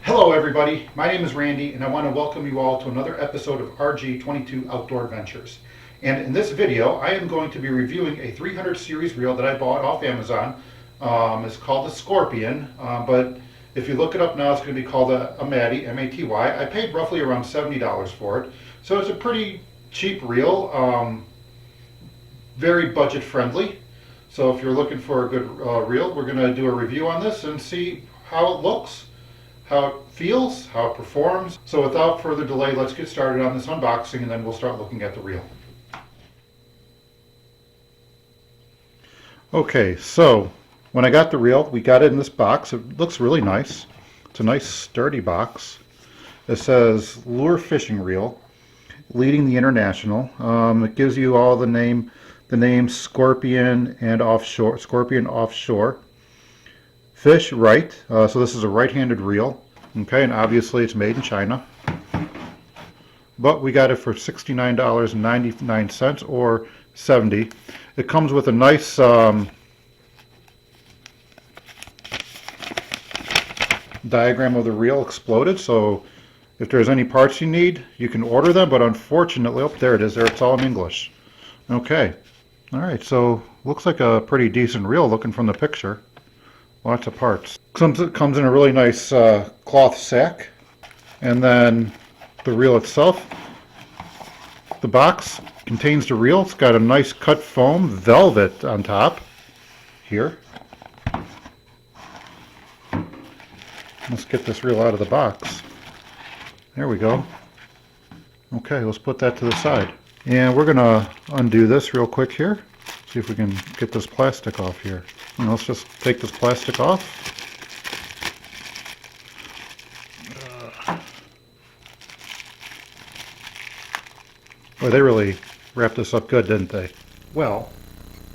Hello everybody, my name is Randy and I want to welcome you all to another episode of RG22 Outdoor Adventures. And in this video I am going to be reviewing a 300 series reel that I bought off Amazon. It's called the Scorpion, but if you look it up now it's going to be called a Matty, M-A-T-Y. I paid roughly around $70 for it, so it's a pretty cheap reel, very budget friendly. So if you're looking for a good reel, we're going to do a review on this and see how it looks, how it feels, how it performs. So without further delay, let's get started on this unboxing and then we'll start looking at the reel. Okay, so when I got the reel, we got it in this box. It looks really nice. It's a nice sturdy box. It says Lure Fishing Reel, Leading the International. It gives you all the name Scorpion and offshore, Scorpion offshore. Fish right, so this is a right-handed reel, okay, and obviously it's made in China, but we got it for $69.99 or $70. It comes with a nice diagram of the reel exploded, so if there's any parts you need, you can order them, but unfortunately, oh, there it is, there, it's all in English. Okay, all right, so looks like a pretty decent reel looking from the picture. Lots of parts. It comes in a really nice cloth sack, and then the reel itself. The box contains the reel. It's got a nice cut foam velvet on top here. Let's get this reel out of the box. There we go. Okay, let's put that to the side. And we're going to undo this real quick here. See if we can get this plastic off here. And let's just take this plastic off. Boy, they really wrapped this up good, didn't they? Well,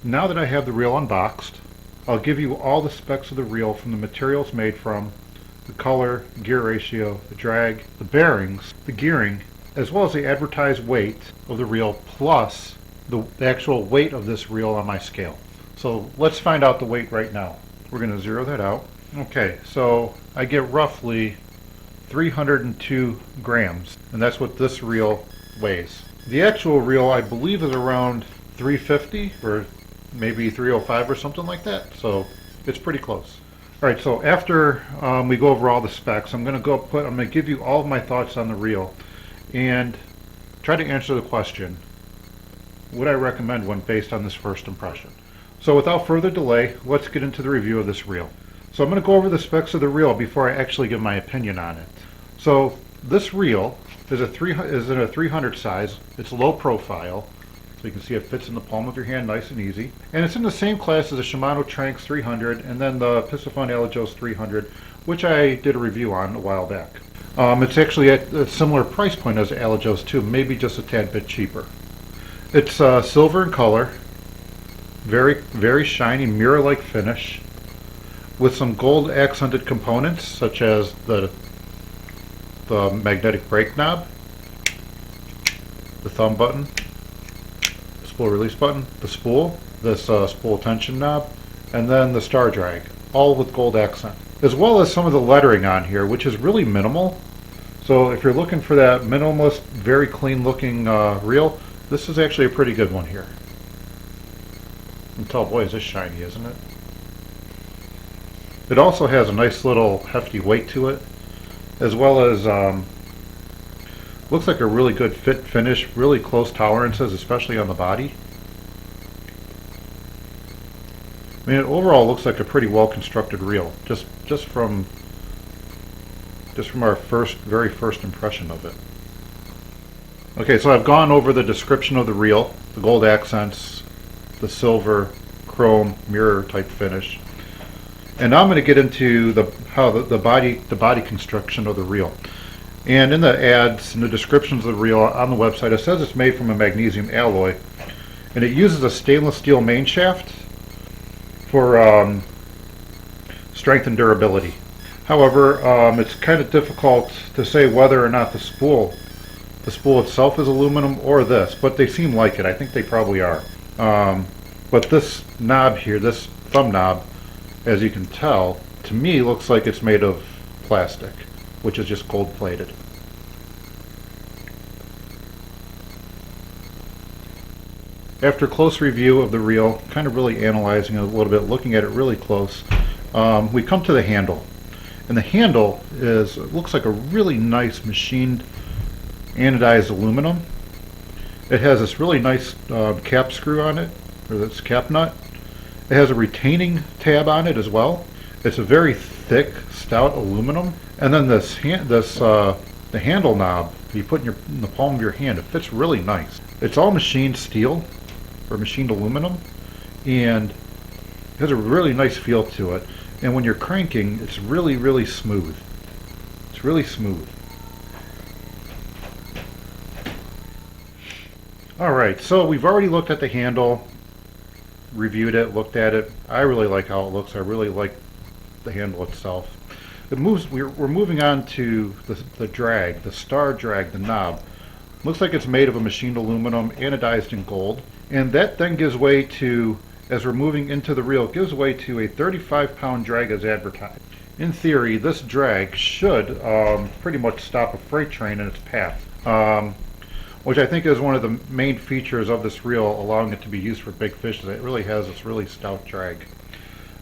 now that I have the reel unboxed, I'll give you all the specs of the reel, from the materials made from, the color, gear ratio, the drag, the bearings, the gearing, as well as the advertised weight of the reel, plus the actual weight of this reel on my scale. So let's find out the weight right now. We're going to zero that out. Okay, so I get roughly 302 grams, and that's what this reel weighs. The actual reel, I believe, is around 350 or maybe 305 or something like that, so it's pretty close. All right, so after we go over all the specs, I'm going to give you all of my thoughts on the reel and try to answer the question, would I recommend one based on this first impression? So without further delay, let's get into the review of this reel. So I'm going to go over the specs of the reel before I actually give my opinion on it. So this reel is in a 300 size. It's low profile, so you can see it fits in the palm of your hand nice and easy. And it's in the same class as the Shimano Tranx 300 and then the Piscifun Alajos 300, which I did a review on a while back. It's actually at a similar price point as the Alajos too, maybe just a tad bit cheaper. It's silver in color, very shiny, mirror-like finish, with some gold accented components such as the magnetic brake knob, the thumb button, the spool release button, the spool, this spool tension knob, and then the star drag, all with gold accent, as well as some of the lettering on here, which is really minimal. So if you're looking for that minimalist, very clean looking reel, this is actually a pretty good one here. You can tell, boy, is this shiny, isn't it? It also has a nice little hefty weight to it, as well as looks like a really good fit finish, really close tolerances, especially on the body. I mean, it overall looks like a pretty well constructed reel, just from our very first impression of it. Okay, so I've gone over the description of the reel, the gold accents, the silver, chrome, mirror type finish. And now I'm going to get into the body construction of the reel. And in the ads and the descriptions of the reel on the website, it says it's made from a magnesium alloy. And it uses a stainless steel main shaft for strength and durability. However, it's kind of difficult to say whether or not the spool itself is aluminum or this, but they seem like it. I think they probably are. But this knob here, this thumb knob, as you can tell, to me looks like it's made of plastic. which is just gold plated. After close review of the reel, kind of really analyzing it a little bit, looking at it really close, we come to the handle. And the handle looks like a really nice machined anodized aluminum. It has this really nice cap screw on it, or this cap nut. It has a retaining tab on it as well. It's a very thick, stout aluminum. And then the handle knob you put in the palm of your hand, it fits really nice. It's all machined steel or machined aluminum, and it has a really nice feel to it. And when you're cranking, it's really, really smooth. It's really smooth. Alright, so we've already looked at the handle, reviewed it, looked at it. I really like how it looks. I really like the handle itself. We're moving on to the drag, the star drag, the knob. Looks like it's made of a machined aluminum anodized in gold. And that then gives way to, as we're moving into the reel, gives way to a 35-pound drag as advertised. In theory, this drag should pretty much stop a freight train in its path, which I think is one of the main features of this reel, allowing it to be used for big fish. It really has this really stout drag.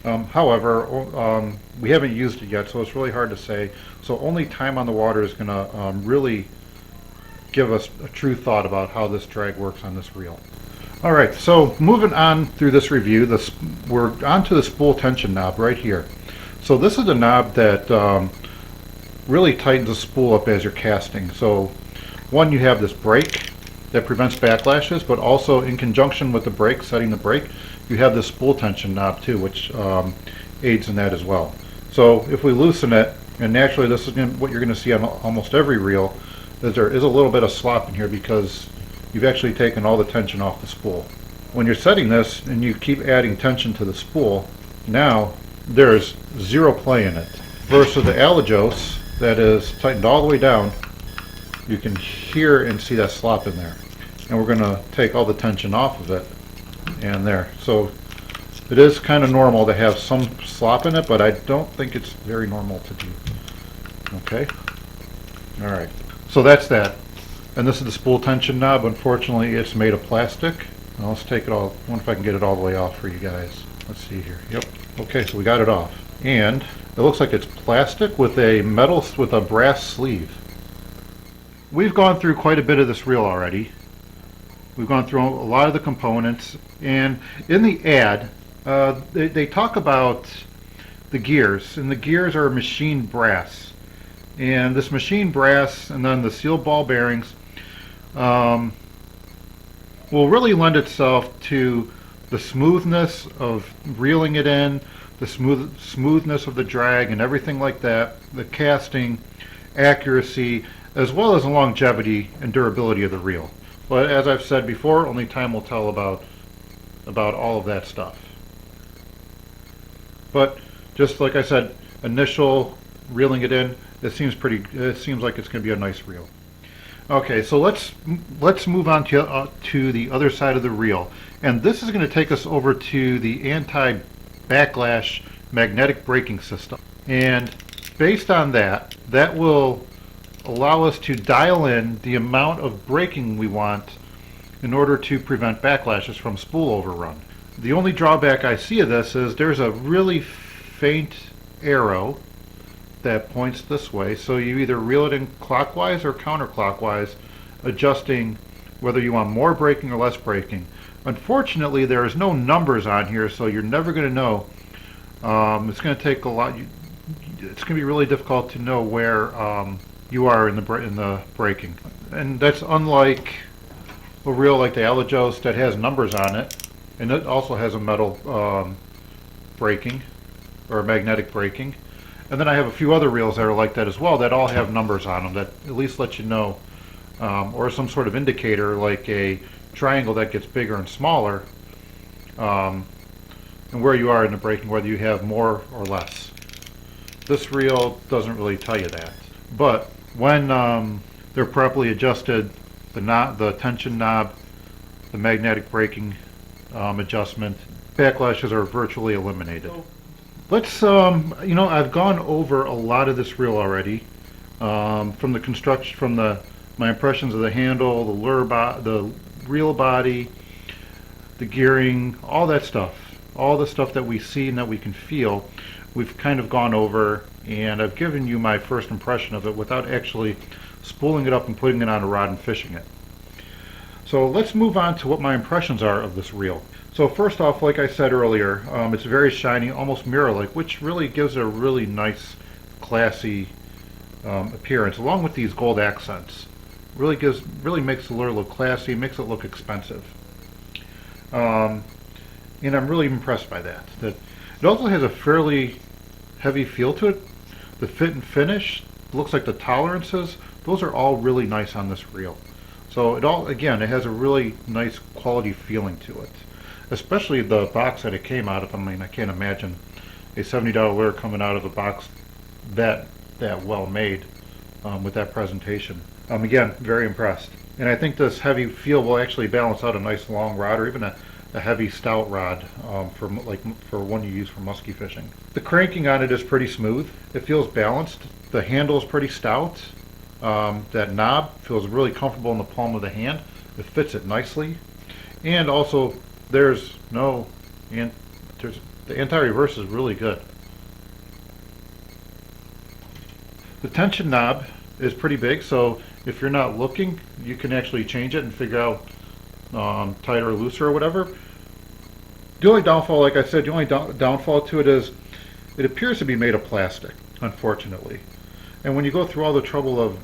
However, we haven't used it yet, so it's really hard to say. So only time on the water is going to really give us a true thought about how this drag works on this reel. Alright, so moving on through this review, we're onto the spool tension knob right here. So this is the knob that really tightens the spool up as you're casting. So one, you have this brake that prevents backlashes, but also in conjunction with the brake, setting the brake, you have this spool tension knob too, which aids in that as well. So if we loosen it, and naturally this is what you're going to see on almost every reel, is there is a little bit of slop in here because you've actually taken all the tension off the spool. When you're setting this and you keep adding tension to the spool, now there's zero play in it. Versus the Alajos that is tightened all the way down, you can hear and see that slop in there. And we're going to take all the tension off of it, and there. So it is kind of normal to have some slop in it, but I don't think it's very normal to do. Okay? Alright. So that's that. And this is the spool tension knob. Unfortunately, it's made of plastic. Now let's take it all. I wonder if I can get it all the way off for you guys. Let's see here. Yep. Okay, so we got it off. And it looks like it's plastic with a brass sleeve. We've gone through quite a bit of this reel already. We've gone through a lot of the components. And in the ad, they talk about the gears. And the gears are machined brass. And this machined brass and then the seal ball bearings will really lend itself to the smoothness of reeling it in, the smoothness of the drag and everything like that, the casting, accuracy, as well as the longevity and durability of the reel. But as I've said before, only time will tell about all of that stuff. But just like I said, initial reeling it in, it seems like it's going to be a nice reel. Okay, so let's move on to the other side of the reel, and this is going to take us over to the anti-backlash magnetic braking system. And based on that will allow us to dial in the amount of braking we want in order to prevent backlashes from spool overrun. The only drawback I see of this is there's a really faint arrow that points this way, so you either reel it in clockwise or counterclockwise, adjusting whether you want more braking or less braking. Unfortunately, there is no numbers on here, so you're never going to know. It's going to take a lot. It's going to be really difficult to know where you are in the braking, and that's unlike a reel like the Alajos that has numbers on it, and it also has a metal braking or magnetic braking. And then I have a few other reels that are like that as well that all have numbers on them that at least let you know, or some sort of indicator like a triangle that gets bigger and smaller, and where you are in the braking, whether you have more or less. This reel doesn't really tell you that. But when they're properly adjusted, the tension knob, the magnetic braking adjustment, backlashes are virtually eliminated. Let's, I've gone over a lot of this reel already. from the construction, from my impressions of the handle, the reel body, the gearing, all that stuff, all the stuff that we see and that we can feel, we've kind of gone over, and I've given you my first impression of it without actually spooling it up and putting it on a rod and fishing it. So let's move on to what my impressions are of this reel. So first off, like I said earlier, it's very shiny, almost mirror-like, which really gives it a really nice, classy appearance, along with these gold accents. Really makes the lure look classy, makes it look expensive. And I'm really impressed by that. That it also has a fairly heavy feel to it. The fit and finish, looks like the tolerances, those are all really nice on this reel. So again, it has a really nice quality feeling to it. Especially the box that it came out of. I mean, I can't imagine a $70 lure coming out of a box that well made with that presentation. Again, very impressed. And I think this heavy feel will actually balance out a nice long rod, or even a heavy stout rod for one you use for musky fishing. The cranking on it is pretty smooth. It feels balanced. The handle is pretty stout. That knob feels really comfortable in the palm of the hand. It fits it nicely. And also, the anti-reverse is really good. The tension knob is pretty big, so if you're not looking, you can actually change it and figure out tighter or looser or whatever. The only downfall, like I said, the only downfall to it is it appears to be made of plastic, unfortunately. And when you go through all the trouble of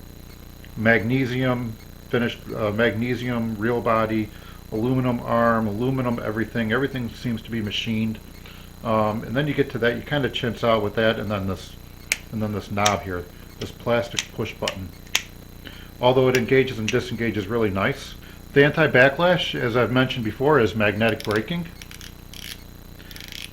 magnesium, finished magnesium reel body, aluminum arm, aluminum everything seems to be machined. And then you get to that, you kind of chintz out with that, and then this knob here, this plastic push button. Although it engages and disengages really nice. The anti-backlash, as I've mentioned before, is magnetic braking.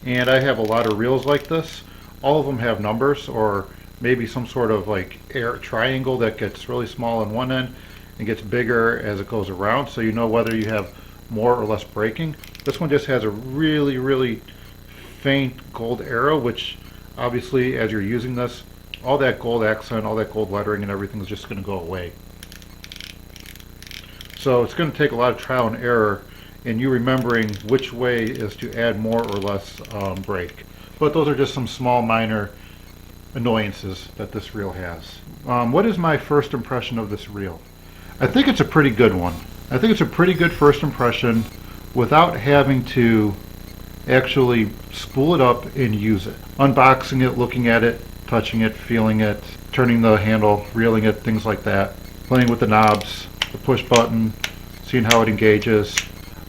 And I have a lot of reels like this. All of them have numbers, or maybe some sort of like air triangle that gets really small on one end and gets bigger as it goes around, so you know whether you have more or less braking. This one just has a really faint gold arrow, which obviously as you're using this, all that gold accent, all that gold lettering and everything is just going to go away. So it's going to take a lot of trial and error in you remembering which way is to add more or less brake. But those are just some small minor annoyances that this reel has. What is my first impression of this reel? I think it's a pretty good one. I think it's a pretty good first impression without having to actually spool it up and use it. Unboxing it, looking at it, touching it, feeling it, turning the handle, reeling it, things like that. Playing with the knobs, the push button, seeing how it engages.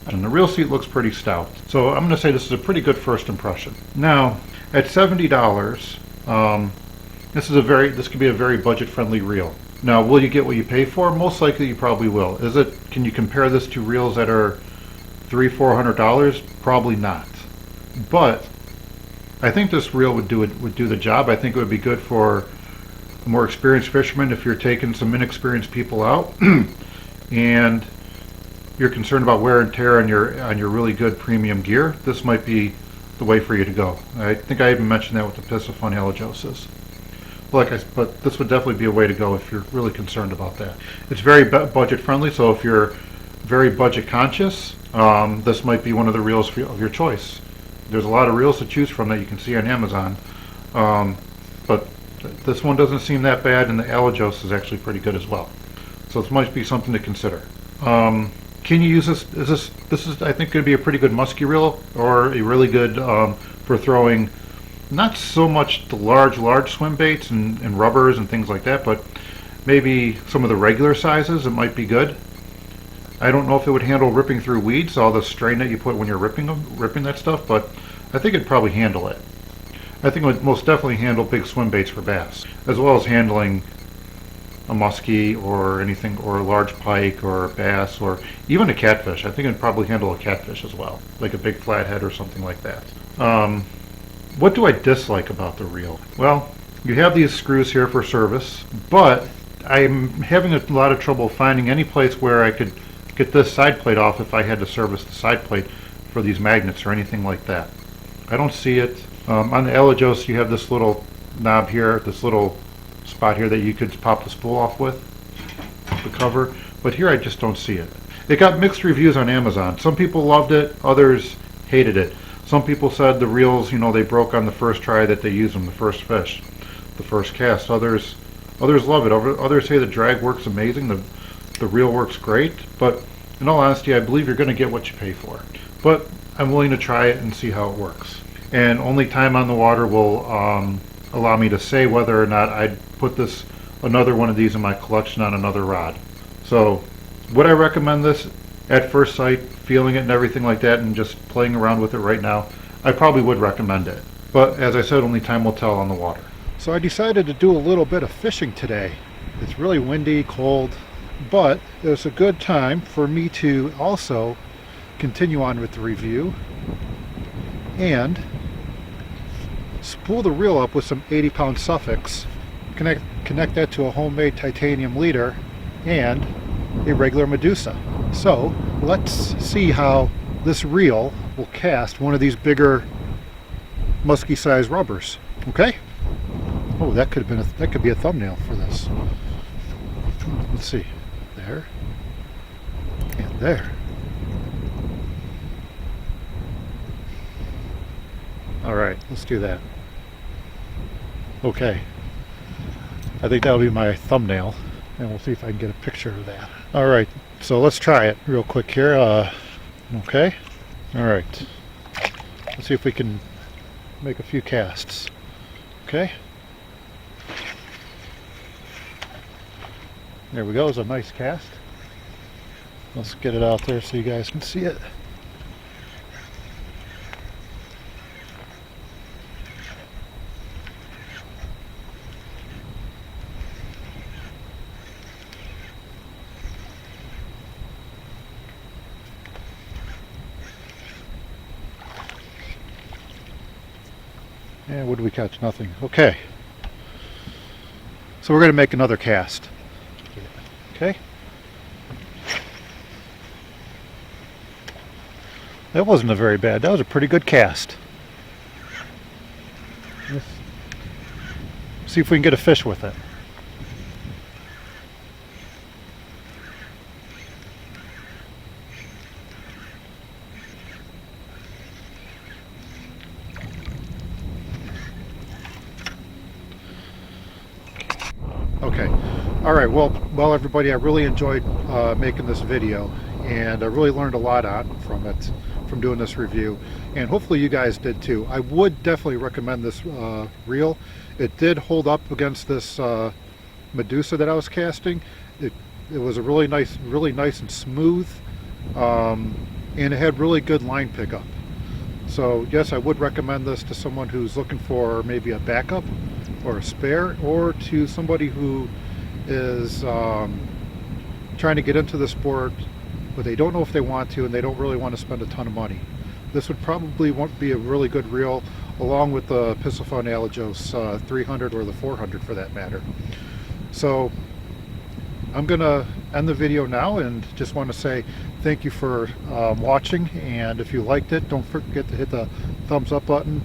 And the reel seat looks pretty stout. So I'm going to say this is a pretty good first impression. Now, at $70, this could be a very budget-friendly reel. Now, will you get what you pay for? Most likely you probably will. Can you compare this to reels that are $300-400? Probably not. But I think this reel would do the job. I think it would be good for a more experienced fisherman if you're taking some inexperienced people out and you're concerned about wear and tear on your really good premium gear. This might be the way for you to go. I think I even mentioned that with the Piscifun halogoses. But this would definitely be a way to go if you're really concerned about that. It's very budget friendly, so if you're very budget conscious, this might be one of the reels of your choice. There's a lot of reels to choose from that you can see on Amazon, but this one doesn't seem that bad, and the halogos is actually pretty good as well. So this might be something to consider. Can you use this? This is I think going to be a pretty good musky reel, or a really good for throwing. Not so much the large swim baits and rubbers and things like that, but maybe some of the regular sizes. It might be good. I don't know if it would handle ripping through weeds, all the strain that you put when you're ripping that stuff, but I think it'd probably handle it. I think it would most definitely handle big swim baits for bass, as well as handling a muskie or anything, or a large pike or a bass, or even a catfish. I think it'd probably handle a catfish as well, like a big flathead or something like that. What do I dislike about the reel? Well, you have these screws here for service, but I'm having a lot of trouble finding any place where I could get this side plate off if I had to service the side plate for these magnets or anything like that. I don't see it. On the halogos, you have this little knob here, this little spot here that you could pop the spool off with, the cover, but here I just don't see it. It got mixed reviews on Amazon. Some people loved it, others hated it. Some people said the reels, they broke on the first try that they used them, the first fish, the first cast. Others love it. Others say the drag works amazing, the reel works great, but in all honesty, I believe you're going to get what you pay for. But I'm willing to try it and see how it works. And only time on the water will allow me to say whether or not I'd put another one of these in my collection on another rod. So would I recommend this at first sight, feeling it and everything like that, and just playing around with it right now? I probably would recommend it. But as I said, only time will tell on the water. So I decided to do a little bit of fishing today. It's really windy, cold, but it was a good time for me to also continue on with the review and spool the reel up with some 80-pound Suffix, connect that to a homemade titanium leader and a regular Medusa. So let's see how this reel will cast one of these bigger musky size rubbers. Okay? Oh, that could be a thumbnail for this. Let's see. There and there. All right, let's do that. Okay, I think that'll be my thumbnail, and we'll see if I can get a picture of that. All right, so let's try it real quick here. Okay, all right, let's see if we can make a few casts. Okay, there we go. It's a nice cast. Let's get it out there so you guys can see it. And what did we catch? Nothing. Okay. So we're going to make another cast. Okay. That wasn't a very bad. That was a pretty good cast. Let's see if we can get a fish with it. Okay. All right. Well, everybody, I really enjoyed making this video, and I really learned a lot from it, from doing this review, and hopefully you guys did too. I would definitely recommend this reel. It did hold up against this Medusa that I was casting. It was a really nice and smooth, and it had really good line pickup. So yes, I would recommend this to someone who's looking for maybe a backup or a spare, or to somebody who is trying to get into the sport, but they don't know if they want to, and they don't really want to spend a ton of money. This would probably be a really good reel, along with the Piscifun Alajos 300 or the 400 for that matter. So I'm gonna end the video now, and just want to say thank you for watching, and if you liked it, don't forget to hit the thumbs up button.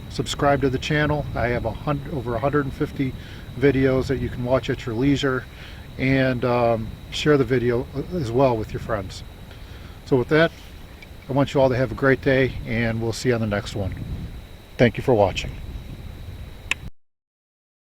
Subscribe to the channel. I have over 150 videos that you can watch at your leisure, and share the video as well with your friends. So with that, I want you all to have a great day, and we'll see you on the next one. Thank you for watching.